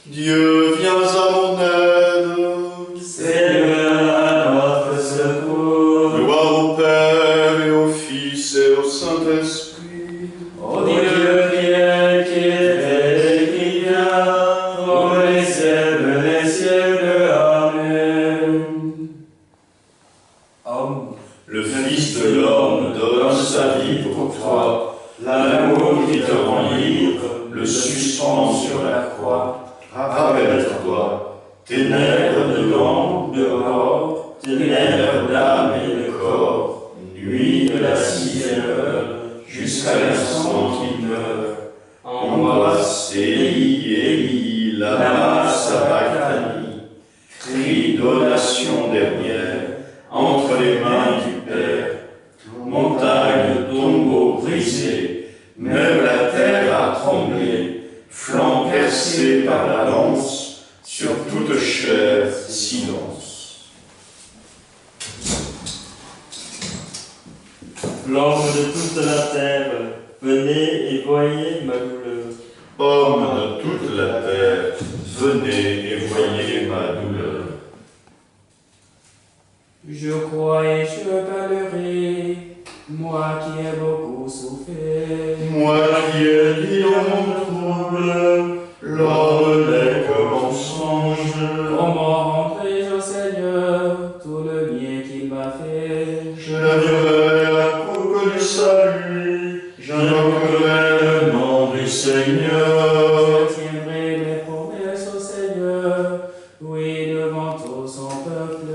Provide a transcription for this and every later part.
Dieu, viens à mon aide. Seigneur, à notre secours. Gloire au Père et au Fils et au Saint-Esprit. Ô Dieu qui est, qui était et qui vient, ô les siècles des siècles. Amen. Homme, Le Fils de l'homme donne sa vie pour toi. L'amour qui te rend libre le suspend sur la croix. Rappelle-toi, ténèbres de l'ombre, de mort, ténèbres d'âme et de corps, nuit de la 6e heure, jusqu'à l'instant qu'il meurt. Angoisse, Élie, Élie, lama sabachthani, cri donation dernière, entre les mains du Père, montagne, tombeau brisé, même la terre a tremblé, flanc percé par la lance, sur toute chair, silence. L'homme de toute la terre, venez et voyez ma douleur. Hommes de toute la terre, venez et voyez ma douleur. je crois et je parlerai, moi qui ai beaucoup souffert. Moi qui ai dit dans mon trouble, l'homme n'est que mensonge. Comment rendrai-je au Seigneur tout le bien qu'il m'a fait? Je lèverai la coupe du salut, j'invoquerai le nom du Seigneur. Je tiendrai mes promesses au Seigneur, oui, devant tout son peuple.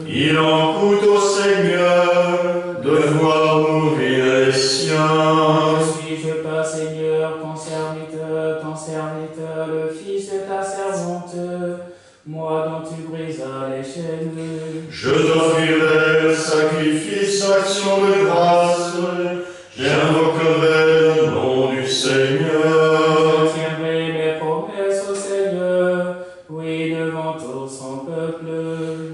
Il en coûte au Seigneur de voir mourir les siens. Suis-je pas, Seigneur, ton serviteur, le fils de ta servante, moi dont tu brisas les chaînes? Je t'offrirai le sacrifice, action de grâce, j'invoquerai le nom du Seigneur. Je tiendrai mes promesses au Seigneur, oui, devant tout son peuple.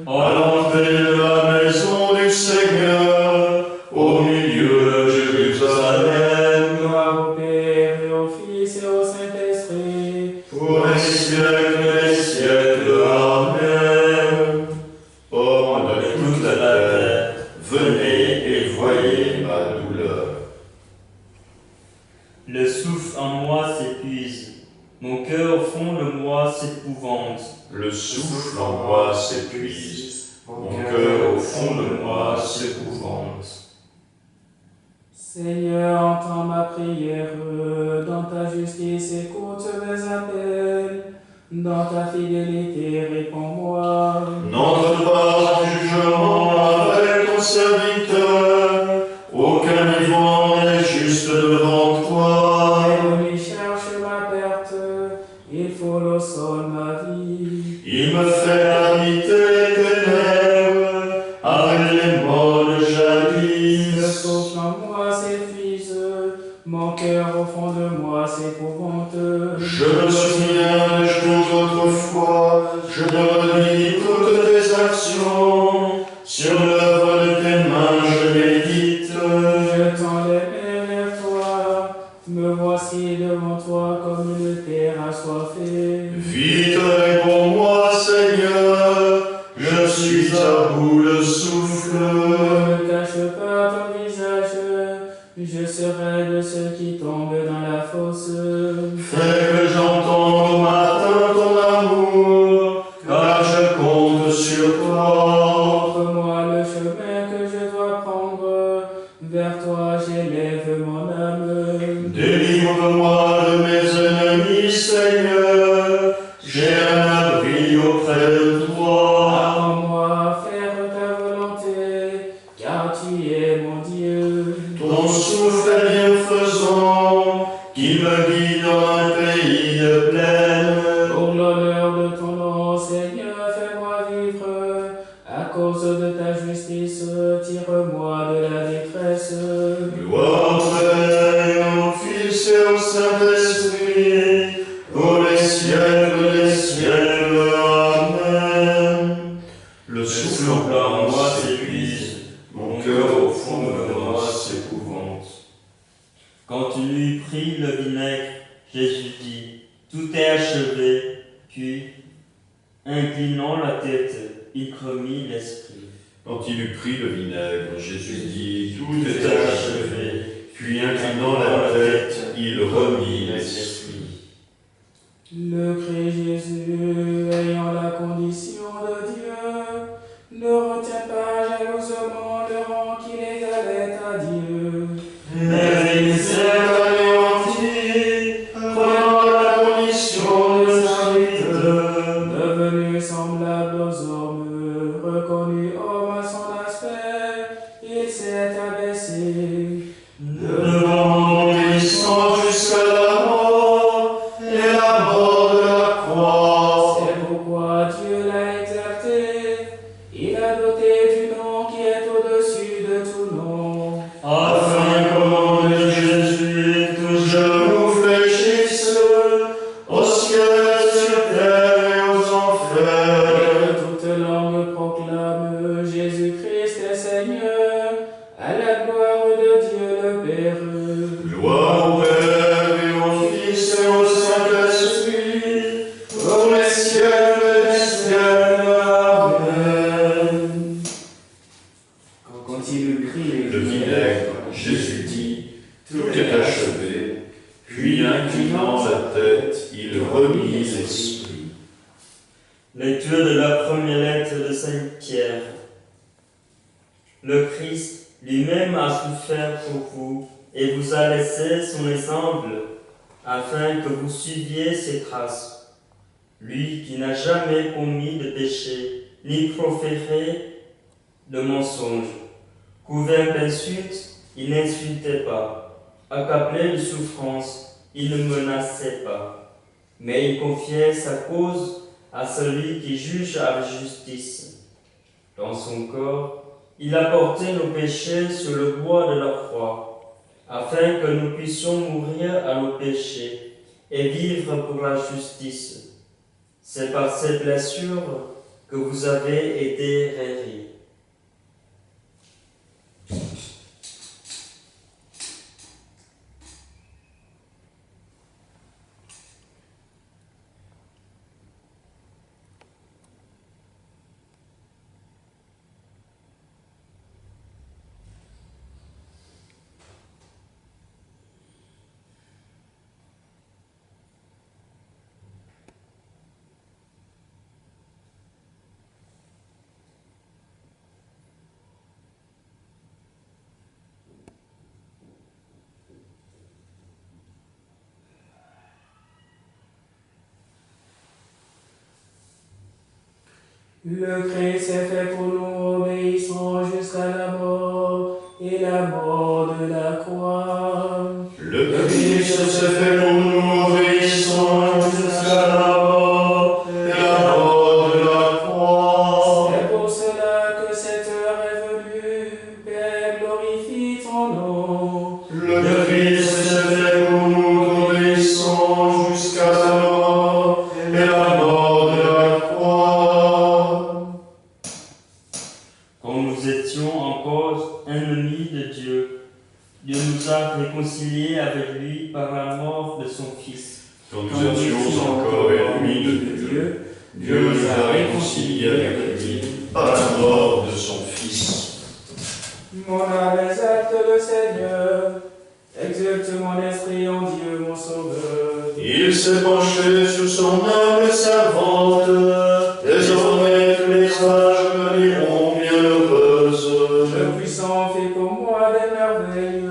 À l'entrée de la maison du Seigneur, au milieu de Jérusalem, Gloire au Père et au Fils et au Saint-Esprit, pour les siècles des siècles. Amen. Hommes de toute la terre, venez et voyez ma douleur. Le souffle en moi s'épuise, mon cœur au fond de moi s'épouvante. Le souffle en moi s'épuise, mon cœur au fond de moi s'épouvante. Seigneur, entends ma prière, dans ta justice écoute mes appels, dans ta fidélité réponds-moi. N'entre pas en jugement avec ton serviteur, aucun vivant n'est juste devant toi. L'ennemi cherche ma perte, il foule au sol ma vie. Il me fait habiter les ténèbres avec les morts de Le jadis. souffle en moi s'épuise, mon cœur au fond de moi s'épouvante. Je me souviens des jours d'autrefois, je me redis toutes tes actions, sur l'œuvre de tes mains je médite. Je tends les mains vers toi, me voici devant toi comme une terre assoiffée. Vite réponds-moi, Seigneur, je suis à bout de souffle. Ne cache pas ton visage, je serai de ceux qui tombent dans la fosse. Fais que j'entende au matin ton amour, car je compte sur toi. Montre-moi le chemin que je dois prendre, vers toi j'élève mon âme. Délivre-moi de mes ennemis, Seigneur, j'ai un abri auprès de toi. Apprends-moi à faire ta volonté, car tu es mon Dieu. Ton souffle est bienfaisant, qui me guide dans un pays de plaine. Pour l'honneur de ton nom, Seigneur, fais-moi vivre. À cause de ta justice, tire-moi de la détresse. Gloire au Père, au Fils et au Saint-Esprit, pour les siècles des siècles. Amen. Le souffle en moi s'épuise, mon cœur au fond de moi s'épouvante. Quand il eut pris le vinaigre, Jésus dit, tout est achevé. Puis, inclinant la tête, il remit l'esprit. Quand il eut pris le vinaigre, Jésus dit, tout est achevé. Puis inclinant la tête, il remit l'esprit. Le Christ Jésus, ayant la condition de Dieu, ne retient pas jalousement le rang qu'il égalait à Dieu. Mais il s'est anéanti, prenant la condition de serviteur. Devenu semblable aux hommes, reconnu homme à son aspect, il s'est abaissé. Devenant obéissant jusqu'à la mort, et la mort de la croix. C'est pourquoi Dieu l'a exalté, il a doté du nom qui est au-dessus de tout nom. Afin Afin qu'au nom de Jésus, tout genou fléchisse, au ciel, sur terre et aux enfers. Et que toute langue proclame Jésus-Christ est Seigneur, à la gloire de Dieu le Père. Gloire au Père et au Fils et au Saint-Esprit, pour les siècles des siècles. Amen. Quand il eut pris Le vinaigre, Jésus dit, tout est achevé. Puis inclinant la tête, il remit l'esprit. Lecture de la première lettre de Saint Pierre. Le Christ lui-même a souffert pour vous et vous a laissé son exemple afin que vous suiviez ses traces. Lui qui n'a jamais commis de péché ni proféré de mensonge. Couvert d'insultes, il n'insultait pas. Accablé de souffrance, il ne menaçait pas. Mais il confiait sa cause à celui qui juge avec justice. Dans son corps, il a porté nos péchés sur le bois de la croix, afin que nous puissions mourir à nos péchés et vivre pour la justice. C'est par ces blessures que vous avez été guéris. Le Christ s'est fait pour nous obéissant jusqu'à la mort et la mort de la croix. Le Christ s'est fait pour nous obéissant jusqu'à la mort et la mort de la croix. C'est pour cela que cette heure est venue, Père, glorifie ton nom. Le Christ s'est fait pour nous obéissant jusqu'à la mort et la mort de la croix. Quand nous étions encore ennemis de Dieu, Dieu nous a réconciliés avec lui par la mort de son Fils. Quand nous étions encore ennemis de Dieu, Dieu nous a réconciliés avec lui par la mort de son Fils. Mon âme exalte le Seigneur, exulte mon esprit en Dieu mon Sauveur. Il s'est penché sur son humble servante, désormais tous les âges me diront bienheureuse. Le puissant fait pour moi des merveilles,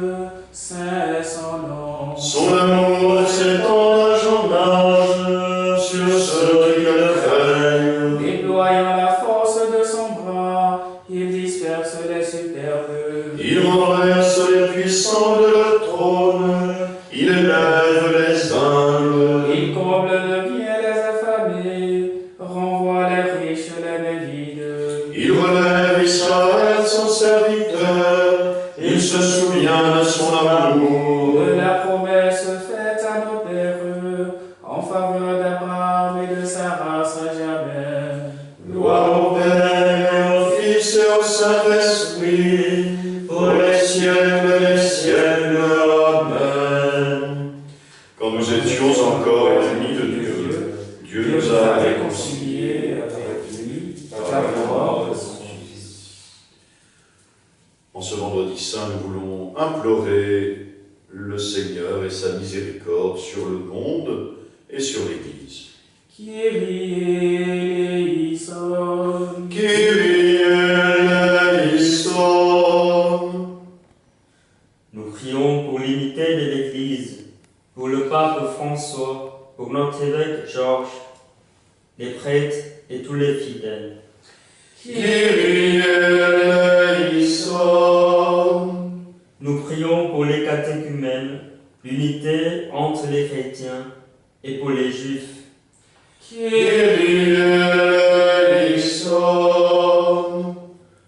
saint est son nom. Son amour s'étend d'âge en âge sur ceux qui le craignent. Déployant la force de son bras, il disperse les superbes. Il renverse les puissants de leur trône, il élève les humbles. Il comble de bien les affamés, renvoie les riches, les mains vides. Il relève Israël, son serviteur, il se souvient de son amour. De la promesse faite à nos pères, en faveur d'Abraham et de sa race à jamais. Gloire au Père et au Fils et au Saint-Esprit, pour les siècles des siècles. Amen. Quand nous étions encore ennemis de Dieu, Dieu nous a saints, nous voulons implorer le Seigneur et sa miséricorde sur le monde et sur l'Église. Kyrie eleison. Kyrie eleison. Nous prions pour l'unité de l'Église, pour le pape François, pour notre évêque Georges, les prêtres et tous les fidèles. Kyrie eleison. Nous prions pour les catéchumènes, l'unité entre les chrétiens et pour les juifs. Kyrie eleison.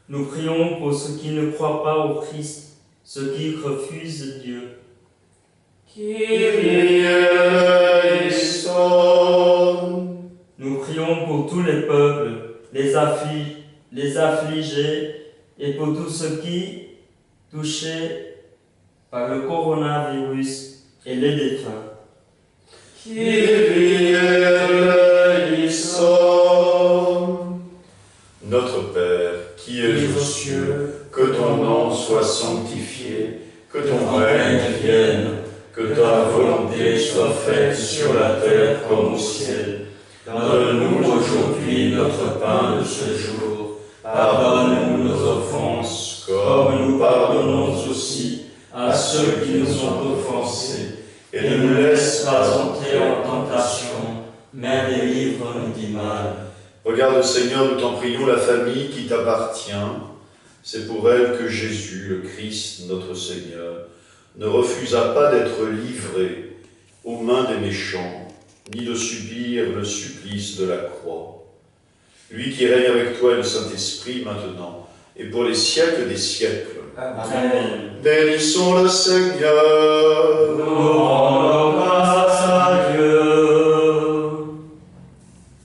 Nous prions pour ceux qui ne croient pas au Christ, ceux qui refusent Dieu. Kyrie eleison. Nous prions pour tous les peuples, les affligés et pour tous ceux qui, touchés par le coronavirus et les défunts. Kyrie eleison. Notre Père, qui es aux cieux, que ton nom soit sanctifié, que ton règne vienne, que ta volonté soit faite sur la terre comme au ciel. Donne-nous aujourd'hui notre pain de ce jour. Pardonne-nous nos offenses, comme nous pardonnons aussi à ceux qui nous ont offensés. Et ne nous laisse pas entrer en tentation, mais délivre-nous du mal. Regarde, Seigneur, nous t'en prions, la famille qui t'appartient. C'est pour elle que Jésus, le Christ, notre Seigneur, ne refusa pas d'être livré aux mains des méchants, ni de subir le supplice de la croix. Lui qui règne avec toi et le Saint-Esprit maintenant, et pour les siècles des siècles. Amen. Bénissons le Seigneur. Nous rendons